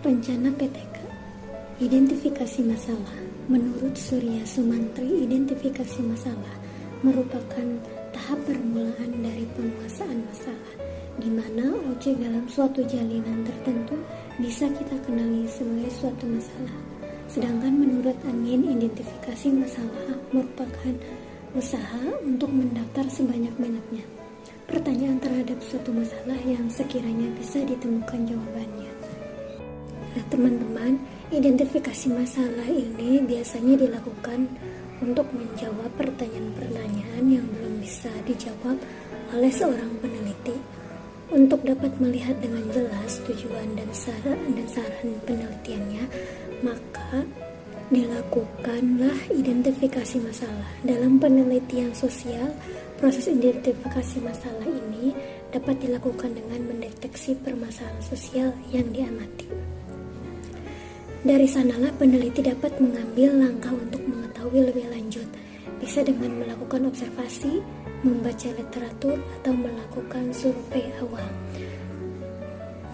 Rencana PTK, identifikasi masalah. Menurut Surya Sumantri, identifikasi masalah merupakan tahap permulaan dari penguasaan masalah, di mana objek dalam suatu jalinan tertentu bisa kita kenali sebagai suatu masalah. Sedangkan menurut Angin, identifikasi masalah merupakan usaha untuk mendaftar sebanyak-banyaknya pertanyaan terhadap suatu masalah yang sekiranya bisa ditemukan jawabannya. Nah, teman-teman, identifikasi masalah ini biasanya dilakukan untuk menjawab pertanyaan-pertanyaan yang belum bisa dijawab oleh seorang peneliti. Untuk dapat melihat dengan jelas tujuan dan saran penelitiannya, maka dilakukanlah identifikasi masalah. Dalam penelitian sosial, proses identifikasi masalah ini dapat dilakukan dengan mendeteksi permasalahan sosial yang diamati. Dari sanalah peneliti dapat mengambil langkah untuk mengetahui lebih lanjut, bisa dengan melakukan observasi, membaca literatur, atau melakukan survei awal.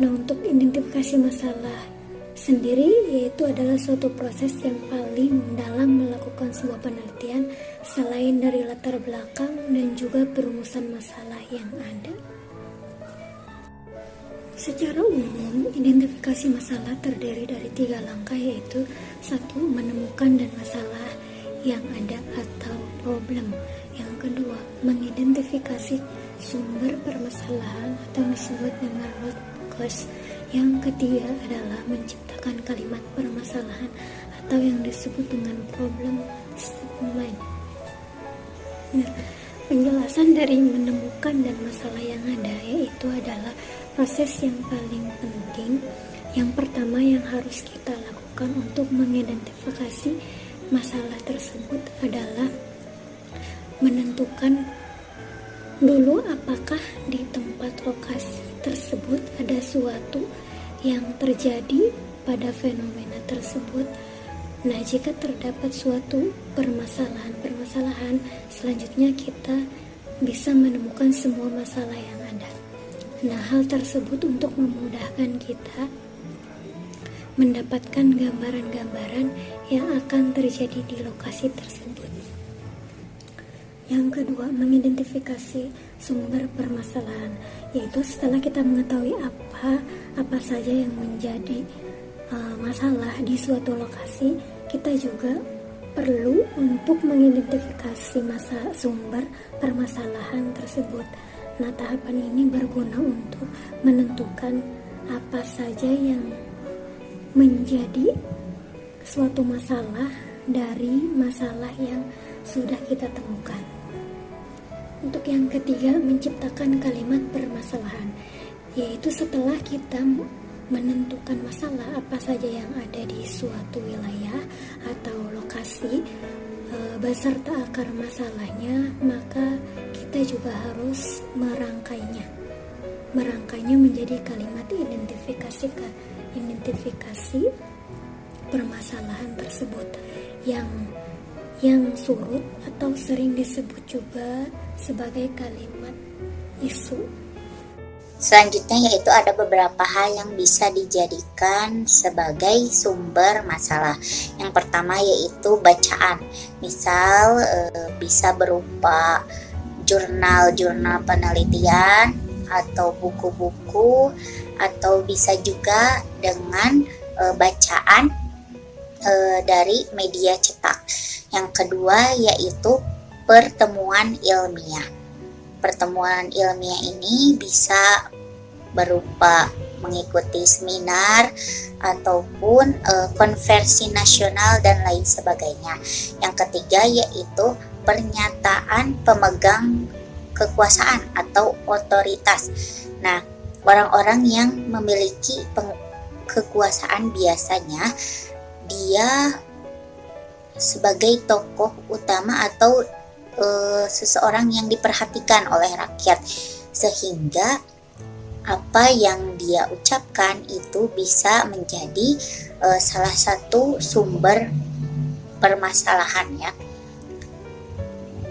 Nah, untuk identifikasi masalah sendiri yaitu adalah suatu proses yang paling dalam melakukan sebuah penelitian selain dari latar belakang dan juga perumusan masalah yang ada. Secara umum, identifikasi masalah terdiri dari 3 langkah, yaitu 1. Menemukan dan masalah yang ada atau problem. Yang kedua, mengidentifikasi sumber permasalahan atau disebut dengan root cause. Yang ketiga adalah menciptakan kalimat permasalahan atau yang disebut dengan problem statement. Nah, penjelasan dari menemukan dan masalah yang ada yaitu adalah proses yang paling penting. Yang pertama yang harus kita lakukan untuk mengidentifikasi masalah tersebut adalah menentukan dulu apakah di tempat lokasi tersebut ada suatu yang terjadi pada fenomena tersebut. Nah, jika terdapat suatu permasalahan, selanjutnya kita bisa menemukan semua masalah yang ada. Nah, hal tersebut untuk memudahkan kita mendapatkan gambaran-gambaran yang akan terjadi di lokasi tersebut. Yang kedua, mengidentifikasi sumber permasalahan, yaitu setelah kita mengetahui apa saja yang menjadi masalah di suatu lokasi, kita juga perlu untuk mengidentifikasi sumber permasalahan tersebut. Nah, tahapan ini berguna untuk menentukan apa saja yang menjadi suatu masalah dari masalah yang sudah kita temukan. Untuk yang ketiga, menciptakan kalimat permasalahan, yaitu setelah kita menentukan masalah apa saja yang ada di suatu wilayah atau lokasi beserta akar masalahnya, maka kita juga harus merangkainya menjadi kalimat identifikasi permasalahan tersebut yang surut atau sering disebut juga sebagai kalimat isu. Selanjutnya yaitu ada beberapa hal yang bisa dijadikan sebagai sumber masalah. Yang pertama yaitu bacaan. Misal bisa berupa jurnal-jurnal penelitian atau buku-buku, atau bisa juga dengan bacaan dari media cetak. Yang kedua yaitu pertemuan ilmiah. Pertemuan ilmiah ini bisa berupa mengikuti seminar ataupun konferensi nasional dan lain sebagainya. Yang ketiga yaitu pernyataan pemegang kekuasaan atau otoritas. Nah, orang-orang yang memiliki kekuasaan biasanya dia sebagai tokoh utama atau seseorang yang diperhatikan oleh rakyat, sehingga apa yang dia ucapkan itu bisa menjadi salah satu sumber permasalahan ya.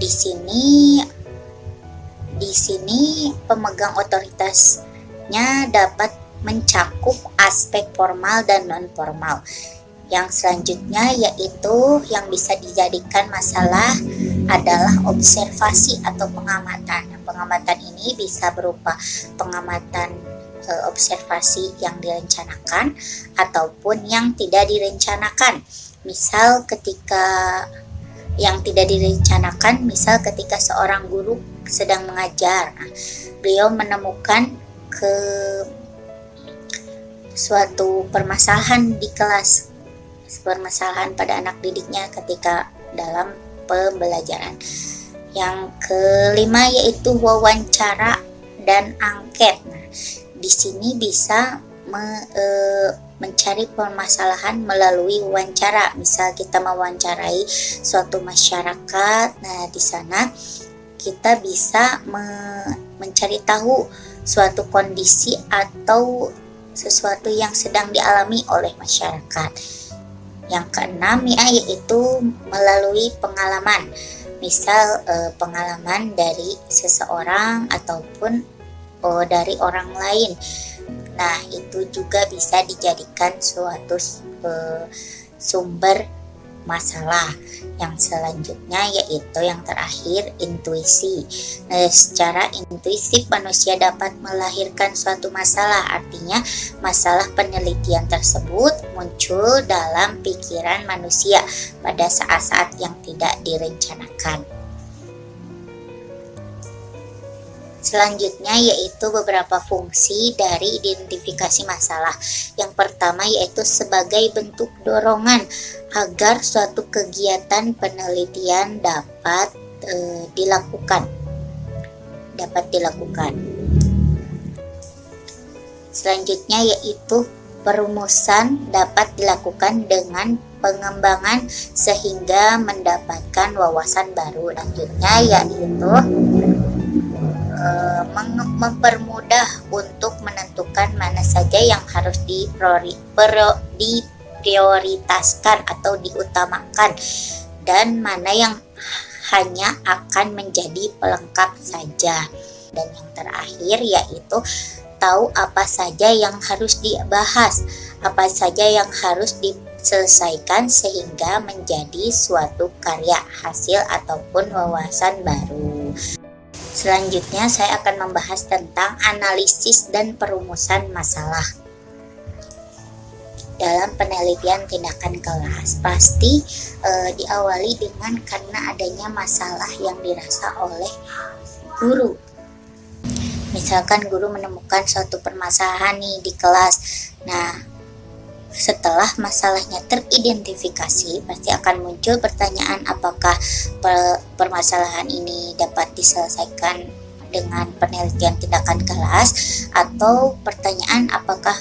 Di sini pemegang otoritasnya dapat mencakup aspek formal dan non-formal. Yang selanjutnya yaitu yang bisa dijadikan masalah adalah observasi atau pengamatan. Pengamatan ini bisa berupa pengamatan observasi yang direncanakan ataupun yang tidak direncanakan. Misal ketika yang tidak direncanakan, misal ketika seorang guru sedang mengajar, beliau menemukan suatu permasalahan di kelas, permasalahan pada anak didiknya ketika dalam pembelajaran. Yang kelima yaitu wawancara dan angket. Nah, di sini bisa mencari permasalahan melalui wawancara. Misal kita mewawancarai suatu masyarakat, nah di sana kita bisa mencari tahu suatu kondisi atau sesuatu yang sedang dialami oleh masyarakat. Yang keenam yaitu melalui pengalaman. Misal pengalaman dari seseorang ataupun dari orang lain. Nah, itu juga bisa dijadikan suatu sumber masalah. Yang selanjutnya yaitu yang terakhir, intuisi. Nah, secara intuisif manusia dapat melahirkan suatu masalah. Artinya masalah penelitian tersebut muncul dalam pikiran manusia pada saat-saat yang tidak direncanakan. Selanjutnya yaitu beberapa fungsi dari identifikasi masalah. Yang pertama yaitu sebagai bentuk dorongan agar suatu kegiatan penelitian dapat dilakukan. Selanjutnya yaitu perumusan dapat dilakukan dengan pengembangan sehingga mendapatkan wawasan baru. Selanjutnya yaitu mempermudah untuk menentukan mana saja yang harus diprioritaskan atau diutamakan dan mana yang hanya akan menjadi pelengkap saja. Dan yang terakhir yaitu tahu apa saja yang harus dibahas, apa saja yang harus diselesaikan sehingga menjadi suatu karya hasil ataupun wawasan baru. Selanjutnya saya akan membahas tentang analisis dan perumusan masalah. Dalam penelitian tindakan kelas pasti diawali dengan karena adanya masalah yang dirasa oleh guru. Misalkan guru menemukan suatu permasalahan nih di kelas. Nah, setelah masalahnya teridentifikasi, pasti akan muncul pertanyaan apakah permasalahan ini dapat diselesaikan dengan penelitian tindakan kelas, atau pertanyaan apakah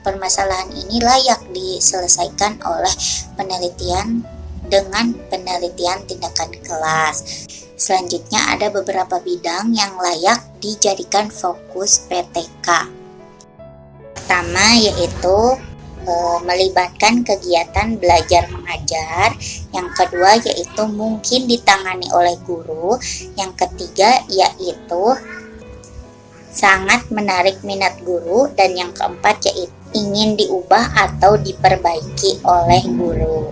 permasalahan ini layak diselesaikan oleh penelitian dengan penelitian tindakan kelas. Selanjutnya ada beberapa bidang yang layak dijadikan fokus PTK. Pertama yaitu melibatkan kegiatan belajar mengajar. Yang kedua yaitu mungkin ditangani oleh guru. Yang ketiga yaitu sangat menarik minat guru. Dan yang keempat yaitu ingin diubah atau diperbaiki oleh guru.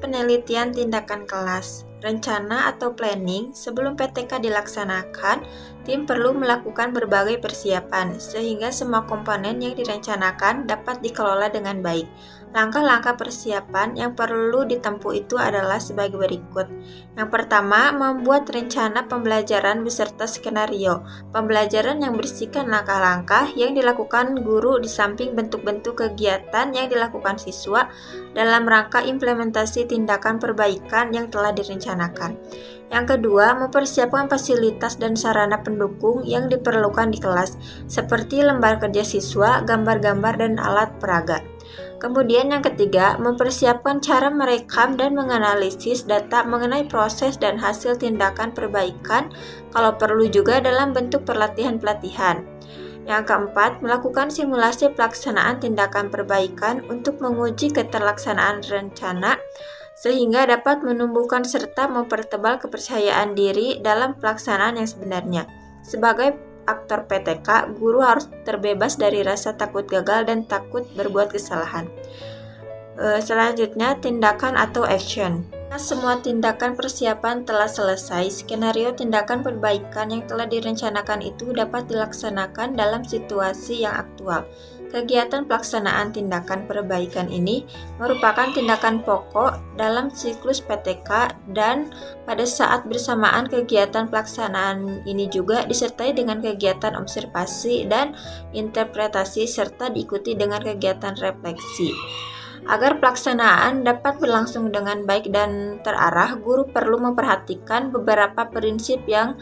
Penelitian tindakan kelas, rencana atau planning. Sebelum PTK dilaksanakan, tim perlu melakukan berbagai persiapan sehingga semua komponen yang direncanakan dapat dikelola dengan baik. Langkah-langkah persiapan yang perlu ditempuh itu adalah sebagai berikut. Yang pertama, membuat rencana pembelajaran beserta skenario. Pembelajaran yang berisikan langkah-langkah yang dilakukan guru di samping bentuk-bentuk kegiatan yang dilakukan siswa dalam rangka implementasi tindakan perbaikan yang telah direncanakan. Yang kedua, mempersiapkan fasilitas dan sarana pendukung yang diperlukan di kelas, seperti lembar kerja siswa, gambar-gambar, dan alat peraga. Kemudian yang ketiga, mempersiapkan cara merekam dan menganalisis data mengenai proses dan hasil tindakan perbaikan, kalau perlu juga dalam bentuk pelatihan-pelatihan. Yang keempat, melakukan simulasi pelaksanaan tindakan perbaikan untuk menguji keterlaksanaan rencana, sehingga dapat menumbuhkan serta mempertebal kepercayaan diri dalam pelaksanaan yang sebenarnya. Sebagai aktor PTK, guru harus terbebas dari rasa takut gagal dan takut berbuat kesalahan. Selanjutnya, tindakan atau action. Semua tindakan persiapan telah selesai, skenario tindakan perbaikan yang telah direncanakan itu dapat dilaksanakan dalam situasi yang aktual. Kegiatan pelaksanaan tindakan perbaikan ini merupakan tindakan pokok dalam siklus PTK, dan pada saat bersamaan kegiatan pelaksanaan ini juga disertai dengan kegiatan observasi dan interpretasi serta diikuti dengan kegiatan refleksi. Agar pelaksanaan dapat berlangsung dengan baik dan terarah, guru perlu memperhatikan beberapa prinsip yang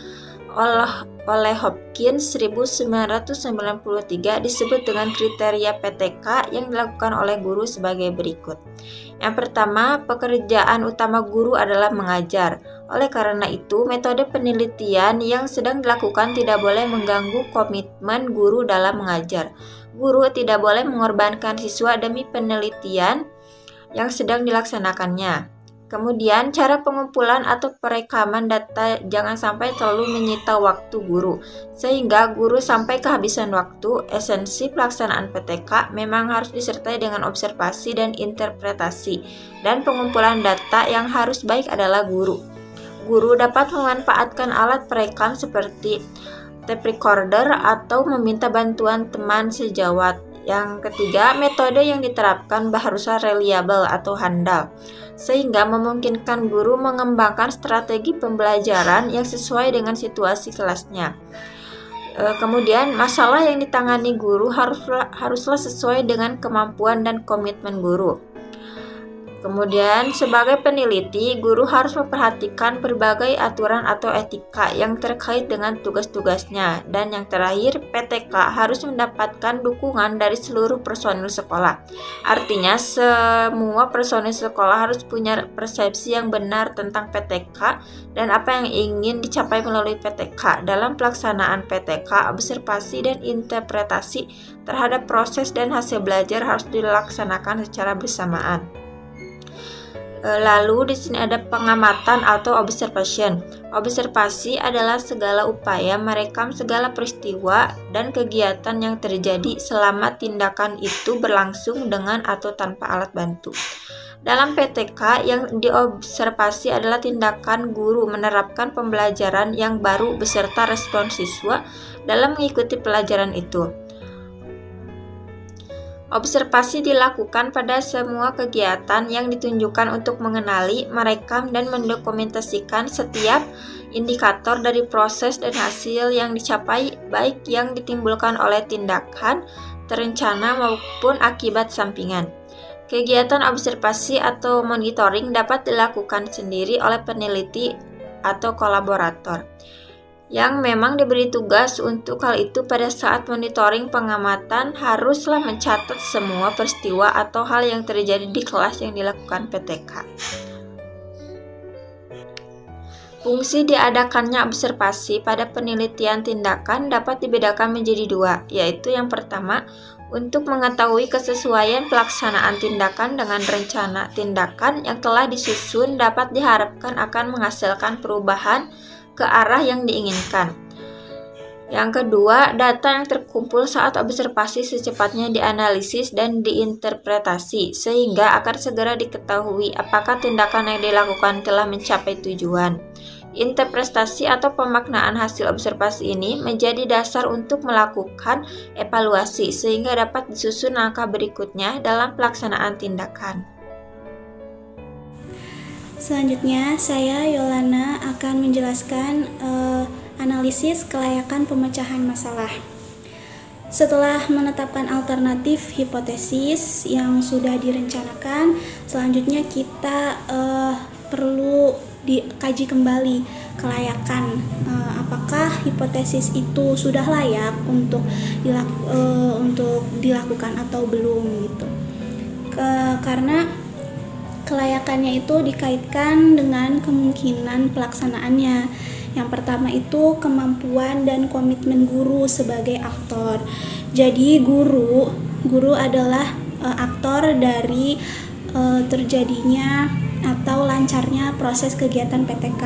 oleh Hopkins 1993 disebut dengan kriteria PTK yang dilakukan oleh guru sebagai berikut. Yang pertama, pekerjaan utama guru adalah mengajar. Oleh karena itu, metode penelitian yang sedang dilakukan tidak boleh mengganggu komitmen guru dalam mengajar. Guru tidak boleh mengorbankan siswa demi penelitian yang sedang dilaksanakannya. Kemudian, cara pengumpulan atau perekaman data jangan sampai terlalu menyita waktu guru, sehingga guru sampai kehabisan waktu. Esensi pelaksanaan PTK memang harus disertai dengan observasi dan interpretasi, dan pengumpulan data yang harus baik adalah guru. Guru dapat memanfaatkan alat perekam seperti tape recorder atau meminta bantuan teman sejawat. Yang ketiga, metode yang diterapkan haruslah reliable atau handal, sehingga memungkinkan guru mengembangkan strategi pembelajaran yang sesuai dengan situasi kelasnya. Kemudian, masalah yang ditangani guru haruslah sesuai dengan kemampuan dan komitmen guru. Kemudian, sebagai peneliti, guru harus memperhatikan berbagai aturan atau etika yang terkait dengan tugas-tugasnya. Dan yang terakhir, PTK harus mendapatkan dukungan dari seluruh personil sekolah. Artinya, semua personil sekolah harus punya persepsi yang benar tentang PTK dan apa yang ingin dicapai melalui PTK. Dalam pelaksanaan PTK, observasi dan interpretasi terhadap proses dan hasil belajar harus dilaksanakan secara bersamaan. Lalu di sini ada pengamatan atau observation. Observasi adalah segala upaya merekam segala peristiwa dan kegiatan yang terjadi selama tindakan itu berlangsung dengan atau tanpa alat bantu. Dalam PTK, yang diobservasi adalah tindakan guru menerapkan pembelajaran yang baru beserta respon siswa dalam mengikuti pelajaran itu. Observasi dilakukan pada semua kegiatan yang ditunjukkan untuk mengenali, merekam, dan mendokumentasikan setiap indikator dari proses dan hasil yang dicapai, baik yang ditimbulkan oleh tindakan terencana maupun akibat sampingan. Kegiatan observasi atau monitoring dapat dilakukan sendiri oleh peneliti atau kolaborator yang memang diberi tugas untuk hal itu. Pada saat monitoring pengamatan, haruslah mencatat semua peristiwa atau hal yang terjadi di kelas yang dilakukan PTK. Fungsi diadakannya observasi pada penelitian tindakan dapat dibedakan menjadi dua, yaitu yang pertama, untuk mengetahui kesesuaian pelaksanaan tindakan dengan rencana tindakan yang telah disusun dapat diharapkan akan menghasilkan perubahan ke arah yang diinginkan. Yang kedua, data yang terkumpul saat observasi secepatnya dianalisis dan diinterpretasi, sehingga akan segera diketahui apakah tindakan yang dilakukan telah mencapai tujuan. Interpretasi atau pemaknaan hasil observasi ini menjadi dasar untuk melakukan evaluasi, sehingga dapat disusun langkah berikutnya dalam pelaksanaan tindakan. Selanjutnya, saya Yolana akan menjelaskan analisis kelayakan pemecahan masalah. Setelah menetapkan alternatif hipotesis yang sudah direncanakan, selanjutnya kita perlu dikaji kembali kelayakan, apakah hipotesis itu sudah layak untuk dilakukan atau belum gitu. Karena kelayakannya itu dikaitkan dengan kemungkinan pelaksanaannya. Yang pertama itu kemampuan dan komitmen guru sebagai aktor. Jadi guru adalah aktor dari terjadinya atau lancarnya proses kegiatan PTK,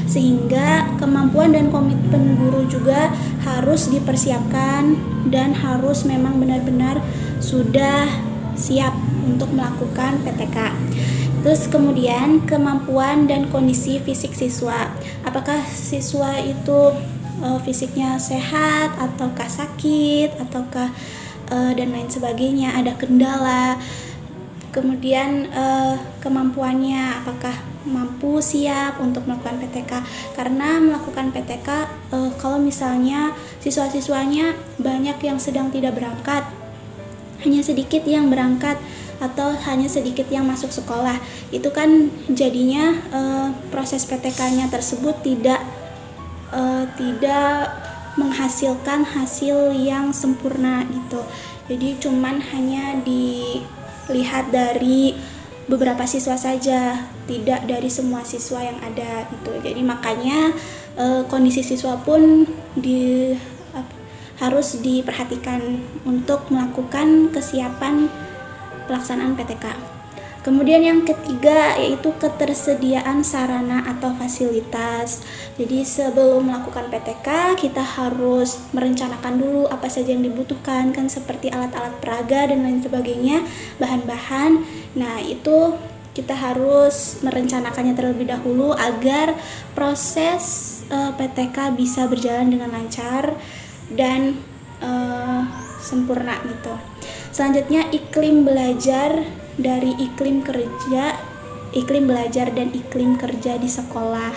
sehingga kemampuan dan komitmen guru juga harus dipersiapkan dan harus memang benar-benar sudah siap untuk melakukan PTK. Terus kemudian kemampuan dan kondisi fisik siswa. Apakah siswa itu fisiknya sehat ataukah sakit ataukah dan lain sebagainya, ada kendala. Kemudian kemampuannya, apakah mampu siap untuk melakukan PTK. Karena melakukan PTK kalau misalnya siswa-siswanya banyak yang sedang tidak berangkat, hanya sedikit yang berangkat atau hanya sedikit yang masuk sekolah, itu kan jadinya proses PTK-nya tersebut tidak menghasilkan hasil yang sempurna gitu. Jadi cuman hanya dilihat dari beberapa siswa saja, tidak dari semua siswa yang ada gitu. Jadi makanya kondisi siswa pun harus diperhatikan untuk melakukan kesiapan pelaksanaan PTK. Kemudian yang ketiga yaitu ketersediaan sarana atau fasilitas. Jadi sebelum melakukan PTK kita harus merencanakan dulu apa saja yang dibutuhkan, kan seperti alat-alat peraga dan lain sebagainya, bahan-bahan. Nah, itu kita harus merencanakannya terlebih dahulu agar proses PTK bisa berjalan dengan lancar dan sempurna gitu. Selanjutnya iklim belajar dari iklim belajar dan iklim kerja di sekolah.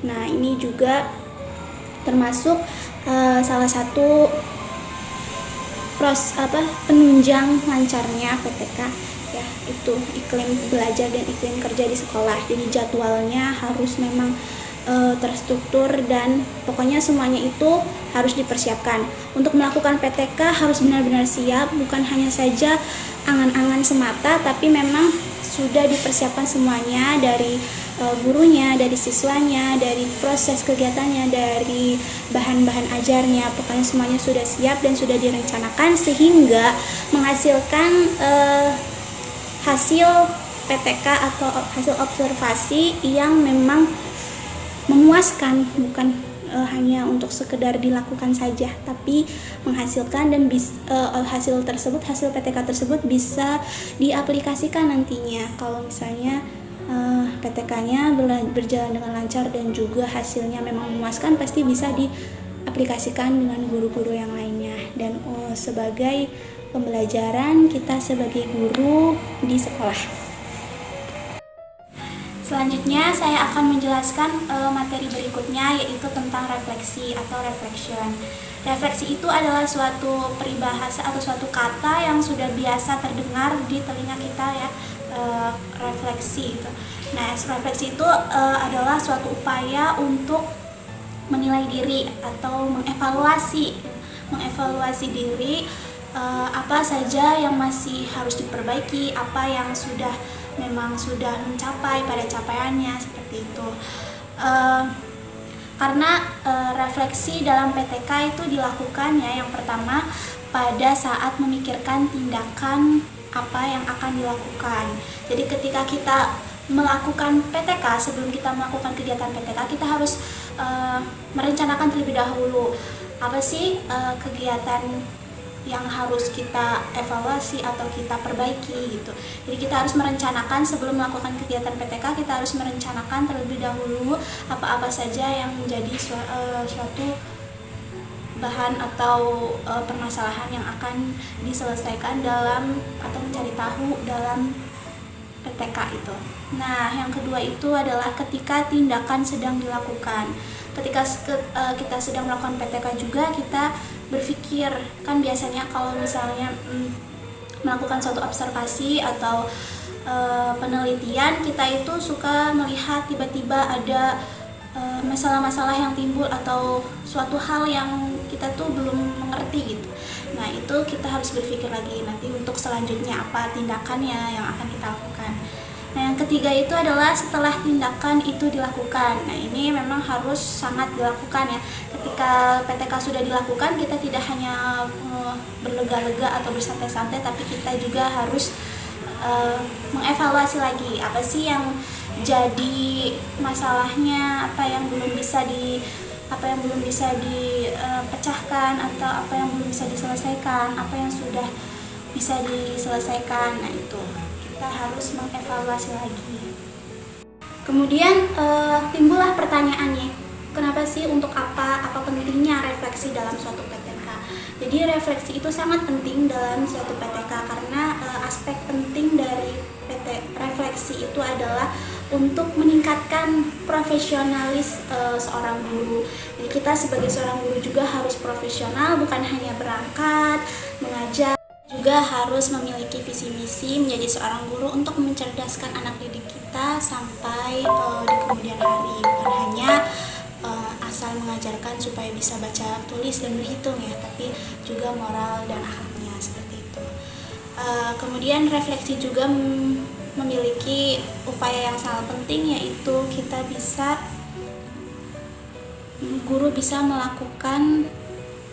Nah, ini juga termasuk salah satu penunjang lancarnya PTK ya, itu iklim belajar dan iklim kerja di sekolah. Jadi jadwalnya harus memang terstruktur dan pokoknya semuanya itu harus dipersiapkan. Untuk melakukan PTK harus benar-benar siap, bukan hanya saja angan-angan semata, tapi memang sudah dipersiapkan semuanya dari gurunya, dari siswanya, dari proses kegiatannya, dari bahan-bahan ajarnya. Pokoknya semuanya sudah siap dan sudah direncanakan sehingga menghasilkan hasil PTK atau hasil observasi yang memang memuaskan, bukan hanya untuk sekedar dilakukan saja, tapi menghasilkan dan hasil PTK tersebut bisa diaplikasikan nantinya kalau misalnya PTK-nya berjalan dengan lancar dan juga hasilnya memang memuaskan, pasti bisa diaplikasikan dengan guru-guru yang lainnya dan sebagai pembelajaran kita sebagai guru di sekolah. Selanjutnya saya akan menjelaskan materi berikutnya, yaitu tentang refleksi atau reflection. Refleksi itu adalah suatu peribahasa atau suatu kata yang sudah biasa terdengar di telinga kita ya, refleksi itu. Nah, refleksi itu adalah suatu upaya untuk menilai diri atau mengevaluasi diri, apa saja yang masih harus diperbaiki, apa yang memang sudah mencapai pada capaiannya, seperti itu. Karena refleksi dalam PTK itu dilakukan ya, yang pertama pada saat memikirkan tindakan apa yang akan dilakukan. Jadi ketika kita melakukan PTK, sebelum kita melakukan kegiatan PTK, kita harus merencanakan terlebih dahulu apa sih kegiatan yang harus kita evaluasi atau kita perbaiki gitu. Jadi kita harus merencanakan sebelum melakukan kegiatan PTK, kita harus merencanakan terlebih dahulu apa-apa saja yang menjadi suatu bahan atau permasalahan yang akan diselesaikan dalam atau mencari tahu dalam PTK itu. Nah, yang kedua itu adalah ketika tindakan sedang dilakukan. Ketika kita sedang melakukan PTK juga, kita berpikir, kan biasanya kalau misalnya melakukan suatu observasi atau penelitian, kita itu suka melihat tiba-tiba ada masalah-masalah yang timbul atau suatu hal yang kita tuh belum mengerti gitu. Nah, itu kita harus berpikir lagi nanti untuk selanjutnya apa tindakannya yang akan kita lakukan. Nah, yang ketiga itu adalah setelah tindakan itu dilakukan. Nah, ini memang harus sangat dilakukan ya. Ketika PTK sudah dilakukan, kita tidak hanya berlega-lega atau bersantai-santai, tapi kita juga harus mengevaluasi lagi apa sih yang jadi masalahnya, apa yang belum bisa dipecahkan atau apa yang belum bisa diselesaikan, apa yang sudah bisa diselesaikan. Nah, itu kita harus mengevaluasi lagi. Kemudian timbullah pertanyaannya, kenapa sih, untuk apa pentingnya refleksi dalam suatu PTK? Jadi refleksi itu sangat penting dalam suatu PTK karena aspek penting dari refleksi itu adalah untuk meningkatkan profesionalis seorang guru. Jadi kita sebagai seorang guru juga harus profesional, bukan hanya berangkat mengajar, juga harus memiliki visi misi menjadi seorang guru untuk mencerdaskan anak didik kita sampai di kemudian hari, bukan hanya asal mengajarkan supaya bisa baca, tulis, dan berhitung ya, tapi juga moral dan akhlaknya seperti itu. Kemudian refleksi juga memiliki upaya yang sangat penting, yaitu guru bisa melakukan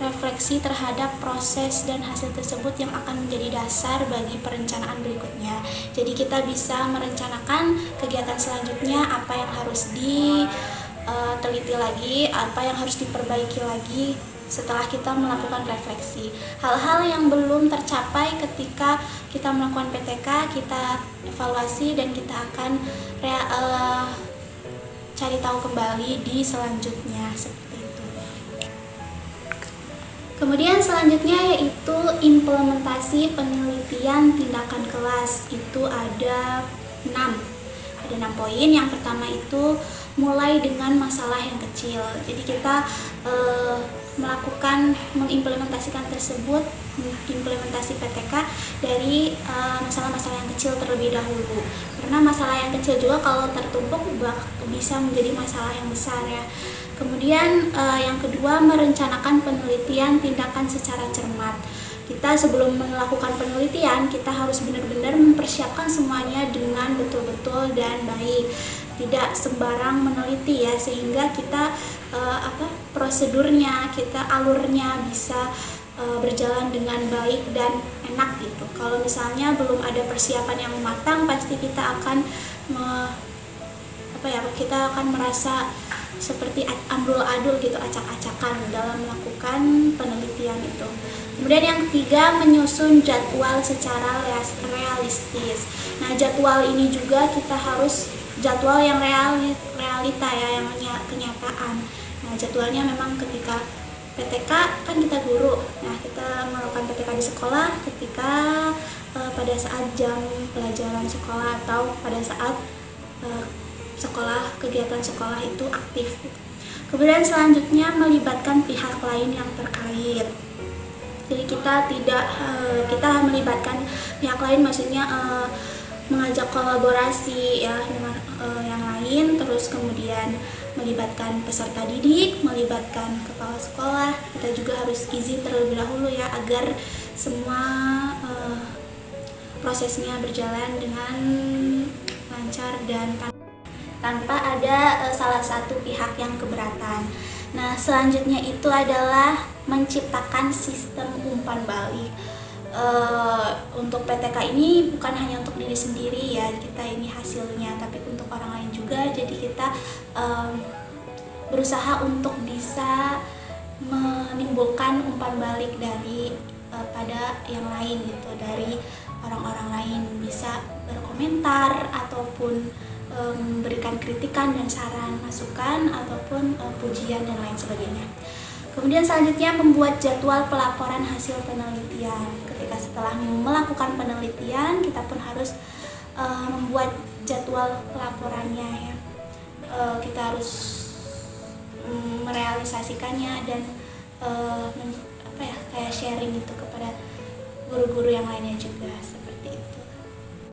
refleksi terhadap proses dan hasil tersebut yang akan menjadi dasar bagi perencanaan berikutnya. Jadi kita bisa merencanakan kegiatan selanjutnya, apa yang harus diteliti lagi, apa yang harus diperbaiki lagi setelah kita melakukan refleksi. Hal-hal yang belum tercapai ketika kita melakukan PTK, kita evaluasi dan kita akan cari tahu kembali di selanjutnya, seperti itu. Kemudian selanjutnya yaitu implementasi penelitian tindakan kelas. Itu ada 6 poin. Yang pertama itu mulai dengan masalah yang kecil. Jadi kita mengimplementasikan implementasi PTK dari masalah-masalah yang kecil terlebih dahulu. Karena masalah yang kecil juga kalau tertumpuk bisa menjadi masalah yang besar ya. Kemudian yang kedua, merencanakan penelitian tindakan secara cermat. Kita sebelum melakukan penelitian, kita harus benar-benar mempersiapkan semuanya dengan betul-betul dan baik. Tidak sembarang meneliti ya, sehingga kita prosedurnya, alurnya bisa berjalan dengan baik dan enak gitu. Kalau misalnya belum ada persiapan yang matang, pasti kita akan merasa seperti amburadul gitu, acak-acakan dalam melakukan penelitian itu. Kemudian yang ketiga, menyusun jadwal secara realistis. Nah, jadwal ini juga kita harus jadwal yang realita ya, yang kenyataan. Nah, jadwalnya memang ketika PTK kan kita guru. Nah, kita melakukan PTK di sekolah ketika pada saat jam pelajaran sekolah atau pada saat kegiatan sekolah itu aktif. Kemudian selanjutnya melibatkan pihak lain yang terkait. Jadi kita melibatkan pihak lain, maksudnya mengajak kolaborasi ya dengan yang lain, terus kemudian melibatkan peserta didik, melibatkan kepala sekolah. Kita juga harus izin terlebih dahulu ya, agar semua prosesnya berjalan dengan lancar dan tanpa ada salah satu pihak yang keberatan. Nah, selanjutnya itu adalah menciptakan sistem umpan balik. Untuk PTK ini bukan hanya untuk diri sendiri ya, kita ini hasilnya, tapi untuk orang lain juga. Jadi kita berusaha untuk bisa menimbulkan umpan balik dari pada yang lain gitu, dari orang-orang lain, bisa berkomentar ataupun memberikan kritikan dan saran, masukan ataupun pujian dan lain sebagainya. Kemudian selanjutnya membuat jadwal pelaporan hasil penelitian. Ketika setelah melakukan penelitian, kita pun harus membuat jadwal pelaporannya ya. Kita harus merealisasikannya dan kayak sharing itu kepada guru-guru yang lainnya juga.